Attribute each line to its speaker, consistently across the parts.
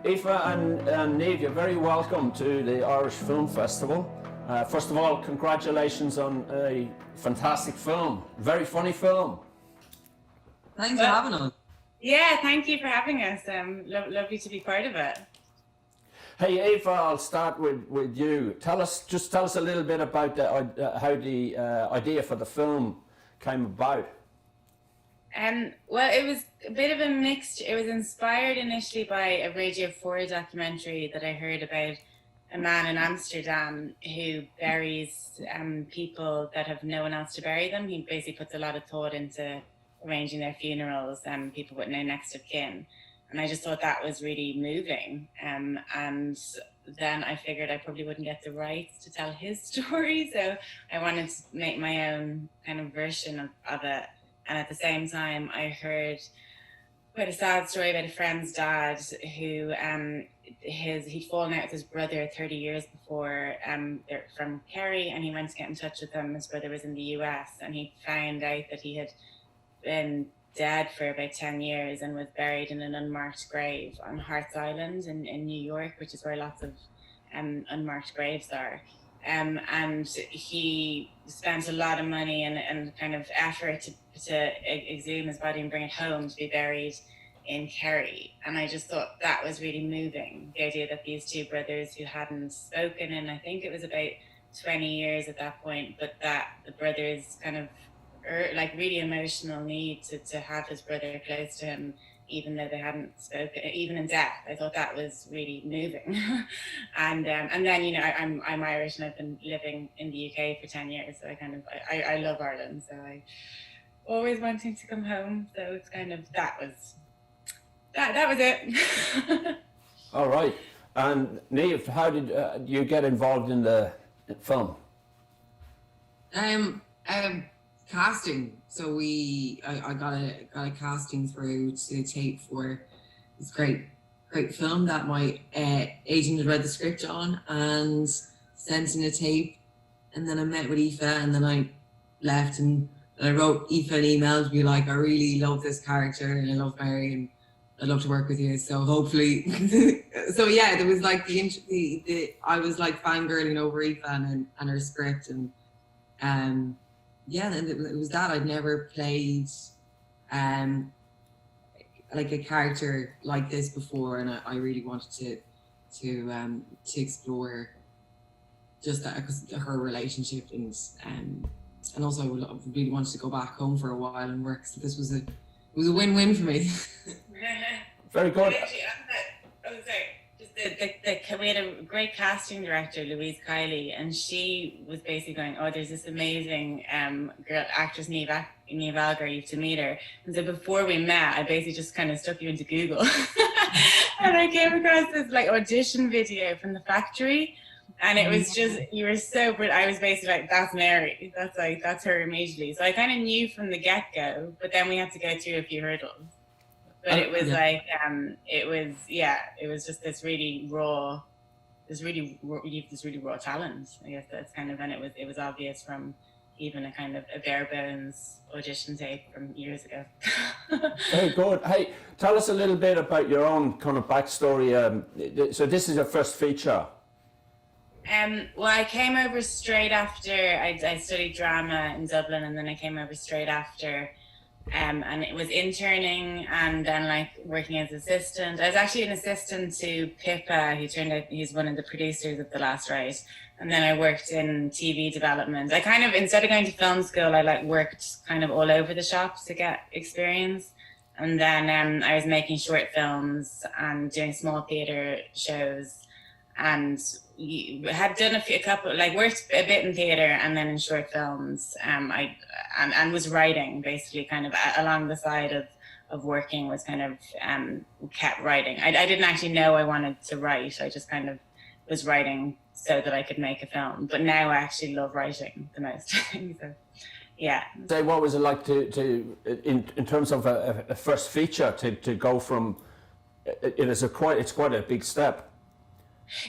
Speaker 1: Aoife and Niamh, you're very welcome to the Irish Film Festival. First of all, congratulations on a fantastic film, very funny film.
Speaker 2: Thanks for having us.
Speaker 3: Yeah, thank you for having us. Lovely to be part of it.
Speaker 1: Hey Aoife, I'll start with you. Tell us a little bit about how the idea for the film came about.
Speaker 3: Well, it was a bit of a mixed. It was inspired initially by a Radio 4 documentary that I heard about a man in Amsterdam who buries people that have no one else to bury them. He basically puts a lot of thought into arranging their funerals and people with no next of kin. And I just thought that was really moving. And then I figured I probably wouldn't get the rights to tell his story. So I wanted to make my own kind of version of it. And at the same time, I heard quite a sad story about a friend's dad who he'd fallen out with his brother 30 years before. They're from Kerry, and he went to get in touch with him. His brother was in the US, and he found out that he had been dead for about 10 years and was buried in an unmarked grave on Hart's Island in New York, which is where lots of unmarked graves are. And he spent a lot of money and kind of effort to exhume his body and bring it home to be buried in Kerry. And I just thought that was really moving, the idea that these two brothers who hadn't spoken in, I think it was about 20 years at that point, but that the brothers kind of like really emotional need to have his brother close to him, even though they hadn't spoken, even in death. I thought that was really moving. and then, you know, I'm Irish and I've been living in the UK for 10 years. So I love Ireland. So I always wanting to come home. So it's kind of, that was it.
Speaker 1: All right. And Niamh, how did you get involved in the film?
Speaker 2: Casting. So I got a casting through to tape for this great film that my agent had read the script on and sent in a tape, and then I met with Aoife, and then I left and I wrote Aoife an email to be like, I really love this character and I love Barry and I'd love to work with you. So hopefully, so yeah, there was like I was like fangirling over Aoife and her script, and yeah, and it was that I'd never played like a character like this before, and I really wanted to explore just her relationship, and also I really wanted to go back home for a while and work. So this was a win-win for me.
Speaker 1: Very good.
Speaker 3: We had a great casting director, Louise Kiley, and she was basically going, oh, there's this amazing girl actress, Niamh Algar, you have to meet her. And so before we met, I basically just kind of stuck you into Google. And I came across this like audition video from the factory, and it was just, you were so brilliant. I was basically like, that's Mary, that's her immediately. So I kind of knew from the get-go, but then we had to go through a few hurdles. But it was like, it was just this really raw talent. I guess that's kind of, and it was obvious from even a kind of a bare bones audition tape from years ago.
Speaker 1: Very good. Hey, tell us a little bit about your own kind of backstory. So this is your first feature.
Speaker 3: Well, I came over straight after, I studied drama in Dublin, and then I came over straight after. And it was interning and then like working as assistant. I was actually an assistant to Pippa, who turned out he's one of the producers of The Last Rite. And then I worked in TV development. I kind of, instead of going to film school, I like worked kind of all over the shop to get experience. And then I was making short films and doing small theatre shows, and had done a couple, like worked a bit in theatre and then in short films. And was writing basically kind of along the side of working, was kind of kept writing. I didn't actually know I wanted to write. I just kind of was writing so that I could make a film. But now I actually love writing the most. So, yeah.
Speaker 1: Say, what was it like to in terms of a first feature to go from it's quite a big step.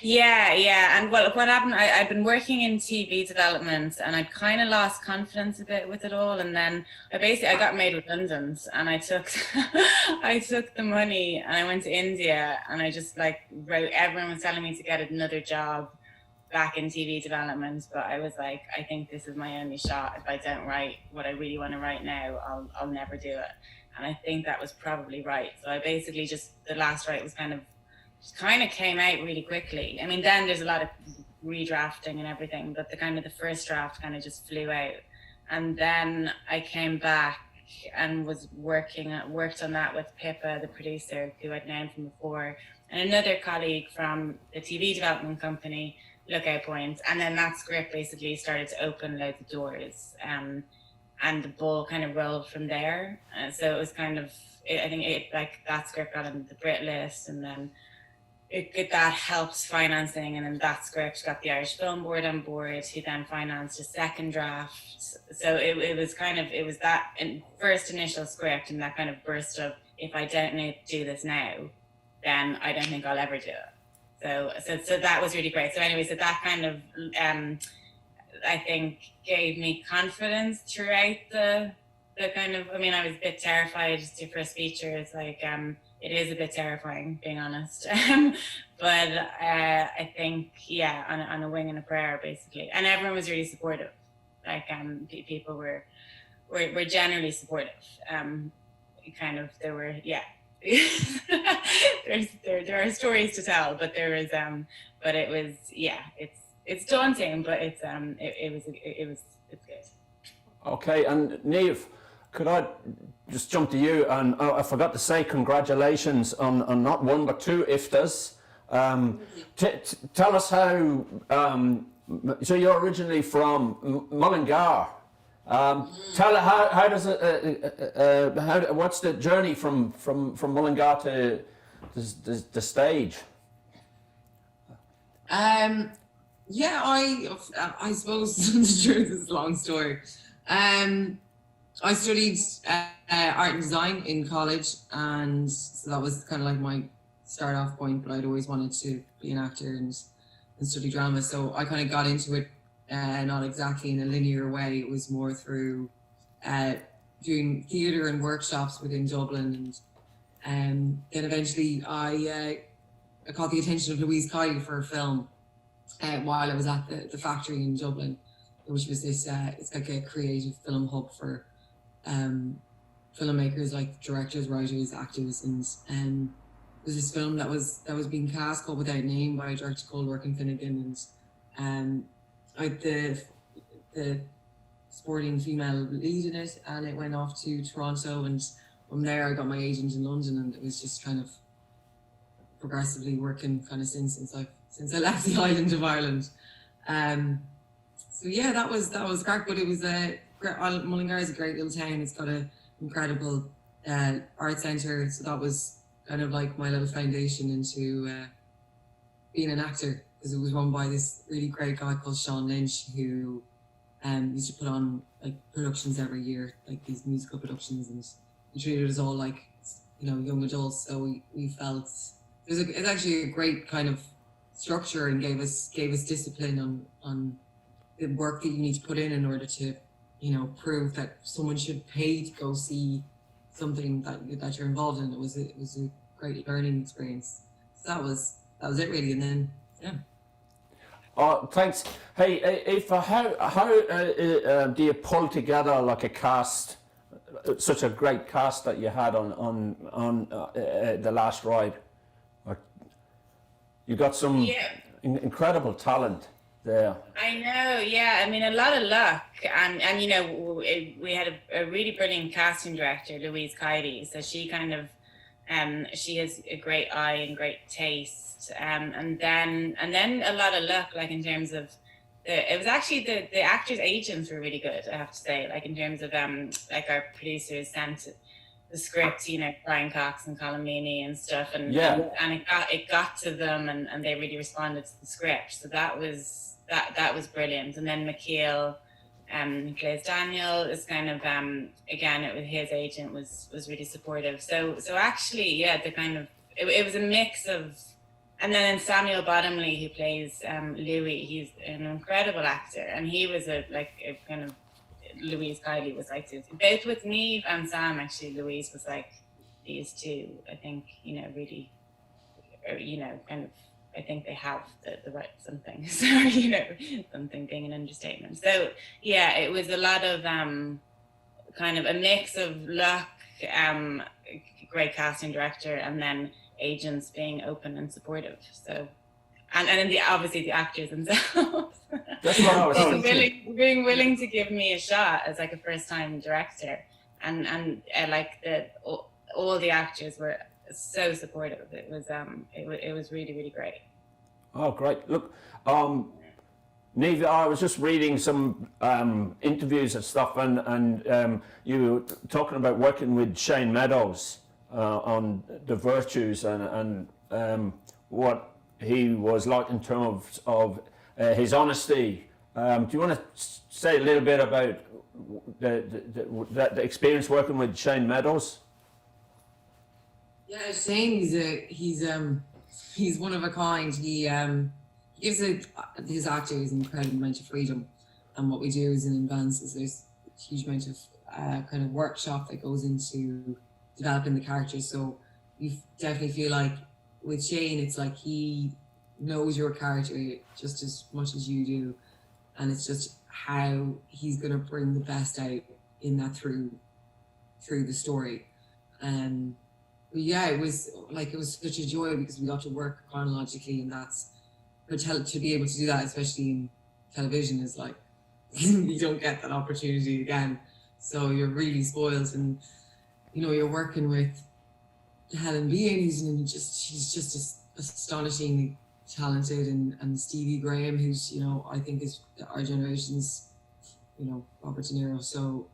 Speaker 3: Yeah. And well, what happened, I'd been working in TV development and I'd kind of lost confidence a bit with it all. And then I got made redundant and I took, I took the money and I went to India and I just like wrote, everyone was telling me to get another job back in TV development. But I was like, I think this is my only shot. If I don't write what I really want to write now, I'll never do it. And I think that was probably right. So I basically the last write was kind of came out really quickly. I mean, then there's a lot of redrafting and everything, but the first draft kind of just flew out. And then I came back and worked on that with Pippa, the producer, who I'd known from before, and another colleague from the TV development company, Lookout Point. And then that script basically started to open loads of doors. And the ball kind of rolled from there. So it was kind of, I think that script got on the Brit list, and then that helped financing, and then that script got the Irish Film Board on board, who then financed a second draft. So it was that first initial script and that kind of burst of, if I don't do this now, then I don't think I'll ever do it. So that was really great. So anyway, so that kind of I think gave me confidence throughout the kind of, I mean, I was a bit terrified for a feature. It's like, it is a bit terrifying, being honest. But I think, on a wing and a prayer, basically. And everyone was really supportive. Like, people were generally supportive. There were, there are stories to tell, but there was, but it was, it's daunting, but it's good.
Speaker 1: Okay, and Niamh, could I just jump to you? And I forgot to say congratulations on not one but two IFTAs. Tell us how. So you're originally from Mullingar. Tell how does it? What's the journey from Mullingar to the stage?
Speaker 2: I suppose the truth is a long story. I studied art and design in college, and so that was kind of like my start off point, but I'd always wanted to be an actor and study drama. So I kind of got into it, not exactly in a linear way. It was more through doing theatre and workshops within Dublin. And then eventually I caught the attention of Louise Kiley for a film while I was at the factory in Dublin, which was this, it's like a creative film hub for filmmakers, like directors, writers, actors, and there was this film that was being cast called Without Name by director called Working Finnegan, and I the sporting female lead in it, and it went off to Toronto, and from there I got my agent in London, and it was just kind of progressively working kind of since I left the island of Ireland. So yeah, that was great, but it was Mullingar is a great little town. It's got an incredible art centre, so that was kind of like my little foundation into being an actor, because it was run by this really great guy called Sean Lynch, who used to put on like productions every year, like these musical productions, and he treated us all like, you know, young adults. So we felt it's actually a great kind of structure, and gave us discipline on the work that you need to put in order to, you know, prove that someone should pay to go see something that you're involved in. It was a great learning experience. So that was it really, and then
Speaker 1: Oh, thanks. Hey, Aoife, how do you pull together like a cast, such a great cast that you had on the last ride? You got some incredible talent there.
Speaker 3: I know, yeah. I mean, a lot of luck, and you know, we had a really brilliant casting director, Louise Kiley. So she kind of, she has a great eye and great taste, and then a lot of luck, like in terms of it was actually the actors' agents were really good, I have to say. Like in terms of like our producers sent the script, you know, Brian Cox and Colin Meaney and stuff, and it got to them, and they really responded to the script. So that was brilliant. And then McKeel, plays Daniel, is kind of again, it was his agent was really supportive. So actually, yeah, the kind of it was a mix of And then Samuel Bottomley, who plays Louis, he's an incredible actor, and he was a kind of Louise Kylie was like both with Neve and Sam. Actually, Louise was like these two. I think really, kind of. I think they have the right something. So something being an understatement. So yeah, it was a lot of kind of a mix of luck, great casting director, and then agents being open and supportive. So, and then obviously the actors themselves.
Speaker 1: That's what I was thinking.
Speaker 3: being willing to give me a shot as like a first time director, and like all the actors were so supportive. It was really, really great.
Speaker 1: Oh, great! Look, Neve, I was just reading some interviews and stuff, and you were talking about working with Shane Meadows on the virtues and what he was like in terms of his honesty. Do you want to say a little bit about the experience working with Shane Meadows?
Speaker 2: Yeah, Shane, he's one of a kind. He gives his actors an incredible amount of freedom, and what we do is in advance is there's a huge amount of kind of workshop that goes into developing the characters. So you definitely feel like with Shane, it's like he knows your character just as much as you do, and it's just how he's going to bring the best out in that through the story. But yeah, it was such a joy because we got to work chronologically, and to be able to do that, especially in television, is like you don't get that opportunity again. So you're really spoiled, and you're working with Helen Bean, she's just astonishingly talented, and Stevie Graham, who's I think is our generation's Robert De Niro. So,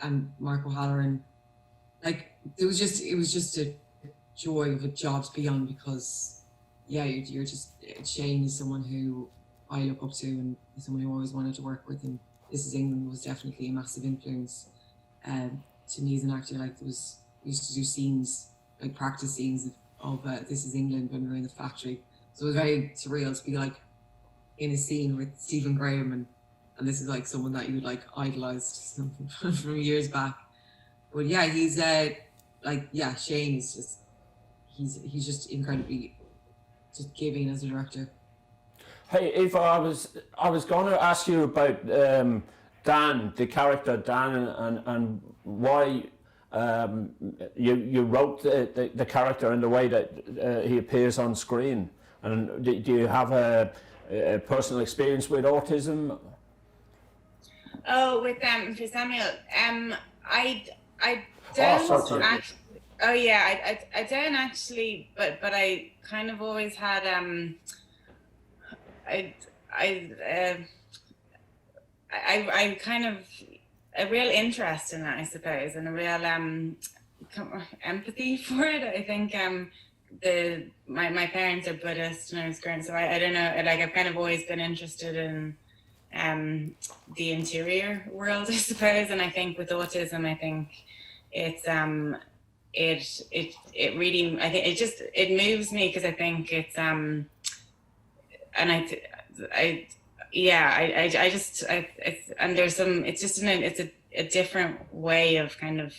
Speaker 2: and Mark O'Halloran, like it was just a joy of a job to be on, because you're just Shane is someone who I look up to and someone who I always wanted to work with, and This Is England was definitely a massive influence to me as an actor. Like we used to do scenes, like practice scenes of This Is England when we were in the factory. So it was very surreal to be like in a scene with Stephen Graham, and this is like someone that you would like idolized from years back. But yeah, he's Shane is just he's just incredibly just giving as a director.
Speaker 1: Hey, Eva, I was going to ask you about Dan, the character Dan, and why you wrote the character in the way that he appears on screen. And do you have a personal experience with autism?
Speaker 3: Oh, with for Samuel, I don't actually. Oh yeah, I don't actually, but I kind of always had I kind of a real interest in that, I suppose, and a real empathy for it. I think my parents are Buddhist and I was growing, so I don't know, like I've kind of always been interested in the interior world, I suppose, and I think with autism, I think it's it really, I think it moves me, because I think it's and and there's some, it's just it's a different way of kind of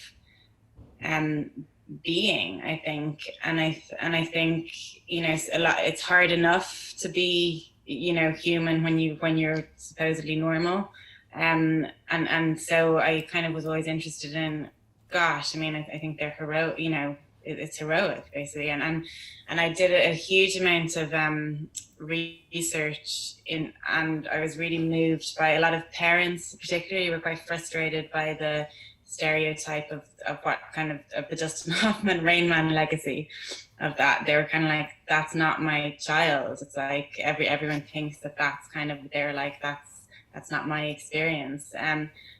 Speaker 3: being, I think, and I think a lot, it's hard enough to be human when you're supposedly normal, and so I kind of was always interested in, gosh, I mean, I think they're heroic, it's heroic basically, and I did a huge amount of research and I was really moved by a lot of parents, particularly, were quite frustrated by the stereotype of what kind of the Dustin Hoffman Rain Man legacy of that. They were kind of like, that's not my child. It's like everyone thinks that's kind of, they're like, that's not my experience.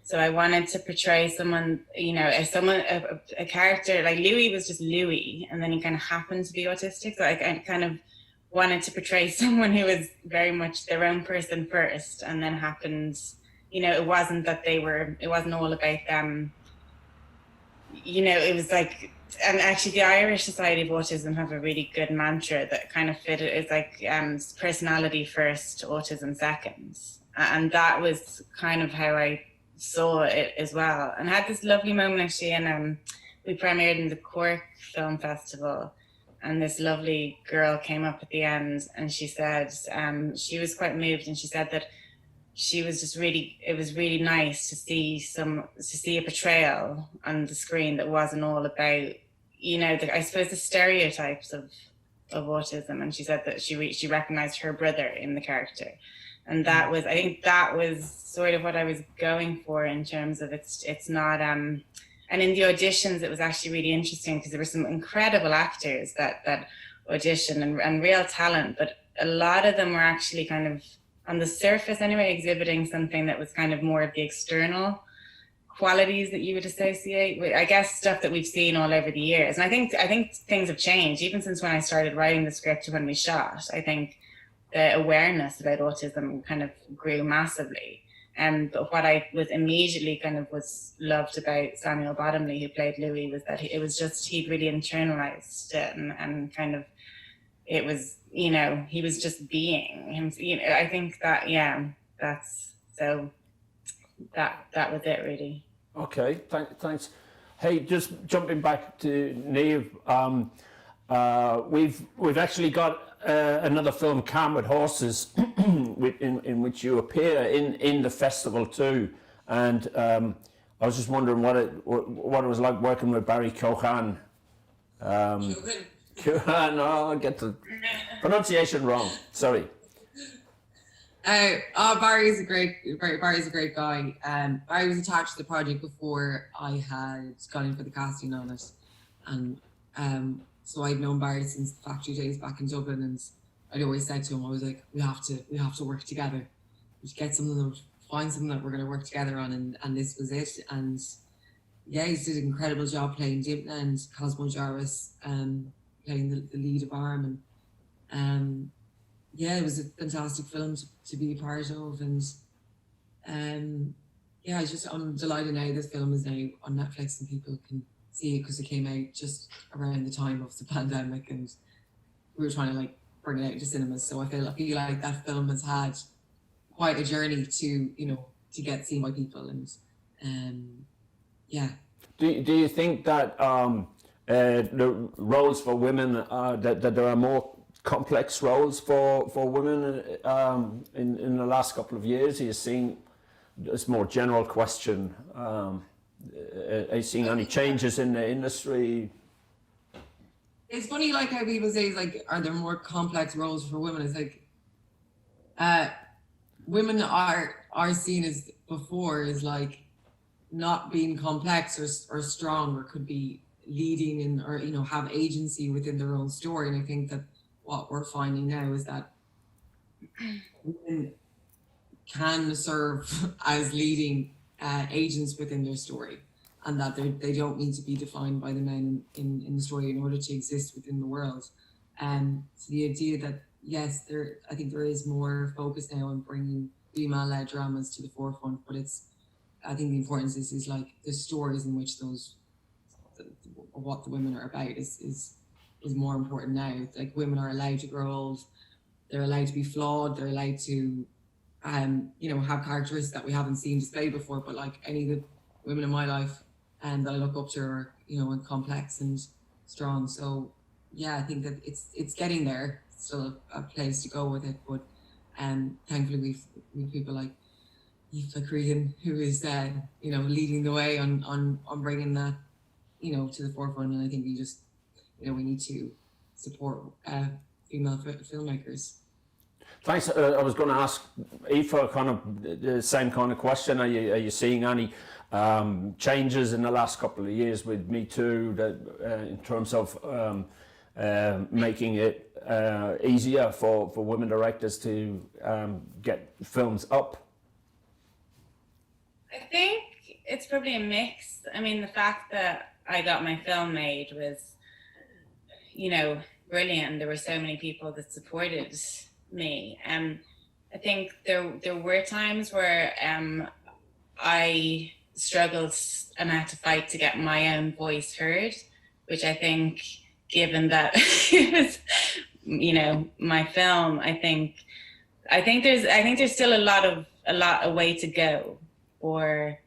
Speaker 3: So I wanted to portray someone, a character like Louis was just Louis, and then he kind of happened to be autistic. So I kind of wanted to portray someone who was very much their own person first, and then happened, it wasn't that it wasn't all about them it was like, and actually the Irish Society of Autism have a really good mantra that kind of fit it. It's like personality first, autism second. And that was kind of how I saw it as well. And I had this lovely moment actually, and we premiered in the Cork Film Festival, and this lovely girl came up at the end, and she said she was quite moved, and she said that she was just really, it was really nice to see a portrayal on the screen that wasn't all about, I suppose the stereotypes of autism. And she said that she recognized her brother in the character. And I think that was sort of what I was going for in terms of it's not, and in the auditions, it was actually really interesting because there were some incredible actors that audition and real talent, but a lot of them were actually kind of, on the surface anyway, exhibiting something that was kind of more of the external qualities that you would associate with, I guess, stuff that we've seen all over the years. And I think things have changed, even since when I started writing the script to when we shot. I think the awareness about autism kind of grew massively. But what I was immediately kind of loved about Samuel Bottomley, who played Louis, was that he'd really internalized it and kind of, it was, he was just being him. I think that, that was it really.
Speaker 1: Okay, thanks. Hey, just jumping back to Niamh, we've actually got another film, Calm with Horses, in which you appear in the festival too, and I was just wondering what it was like working with Barry Kilgan. No, I get the pronunciation wrong. Sorry.
Speaker 2: Barry's a great guy. Barry was attached to the project before I had gone in for the casting on it, and so I'd known Barry since the factory days back in Dublin, and I'd always said to him, I was like, we have to work together. We should get find something that we're going to work together on, and this was it. And yeah, he did an incredible job playing Dimna and Cosmo Jarvis, playing the lead of Arm, and yeah, it was a fantastic film to be a part of, and yeah, I'm delighted now this film is now on Netflix and people can see it because it came out just around the time of the pandemic, and we were trying to bring it out to cinemas. So I feel like that film has had quite a journey to get seen by people, and yeah.
Speaker 1: Do you think that the roles for women that there are more complex roles for women in the last couple of years? Are you seeing this more general question? Are you seeing any changes in the industry?
Speaker 2: It's funny, how people say, are there more complex roles for women? It's women are seen as before as not being complex or strong, or could be leading or have agency within their own story. And I think that what we're finding now is that women can serve as leading agents within their story, and that they don't need to be defined by the men in the story in order to exist within the world. So the idea that, yes, I think there is more focus now on bringing female-led dramas to the forefront, but I think the importance is the stories in which what the women are about is more important now. Women are allowed to grow old, they're allowed to be flawed, they're allowed to have characteristics that we haven't seen displayed before. But any of the women in my life that I look up to are and complex and strong. So yeah, I think that it's getting there. It's still a place to go with it, but thankfully we've people like Aoife Cregan, who is leading the way on bringing that to the forefront. And I think we just we need to support female filmmakers.
Speaker 1: Thanks. I was going to ask Aoife kind of the same kind of question. Are you seeing any changes in the last couple of years with Me Too that in terms of making it easier for women directors to get films up?
Speaker 3: I think it's probably a mix. I mean, the fact that I got my film made was, brilliant. There were so many people that supported me. I think there were times where I struggled and had to fight to get my own voice heard, which I think, given that it was, you know, my film, I think there's still a way to go for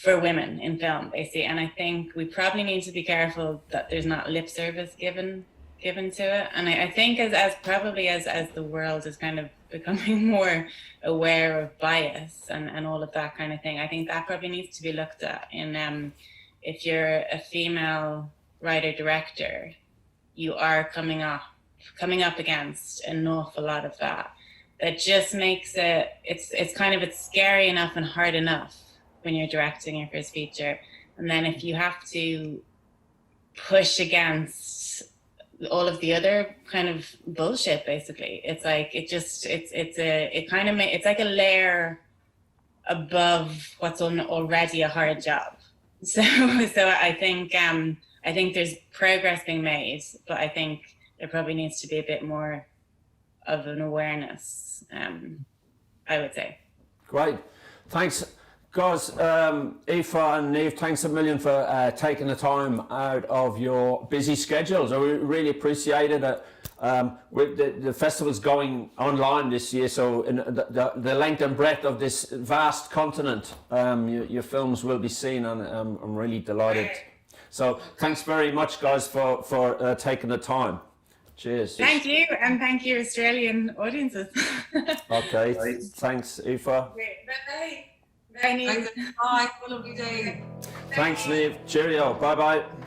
Speaker 3: women in film, basically. And I think we probably need to be careful that there's not lip service given to it. And I think as the world is kind of becoming more aware of bias and all of that kind of thing, I think that probably needs to be looked at. In if you're a female writer director, you are coming up against an awful lot of that just makes it's scary enough and hard enough when you're directing your first feature, and then if you have to push against all of the other kind of bullshit, basically, it's like it's like a layer above what's already a hard job. So I think there's progress being made, but I think there probably needs to be a bit more of an awareness, I would say.
Speaker 1: Great, thanks guys. Aoife and Niamh, thanks a million for taking the time out of your busy schedules. I really appreciated it. With the festival's going online this year, so in the length and breadth of this vast continent, your films will be seen, and I'm really delighted. So thanks very much, guys, for taking the time. Cheers.
Speaker 3: Thank you, and thank you, Australian audiences.
Speaker 1: Okay, thanks, Aoife.
Speaker 3: Bye. Bye, Niamh.
Speaker 2: Thanks. Bye. Have a lovely day.
Speaker 1: Thanks, Niamh. Cheerio. Bye-bye.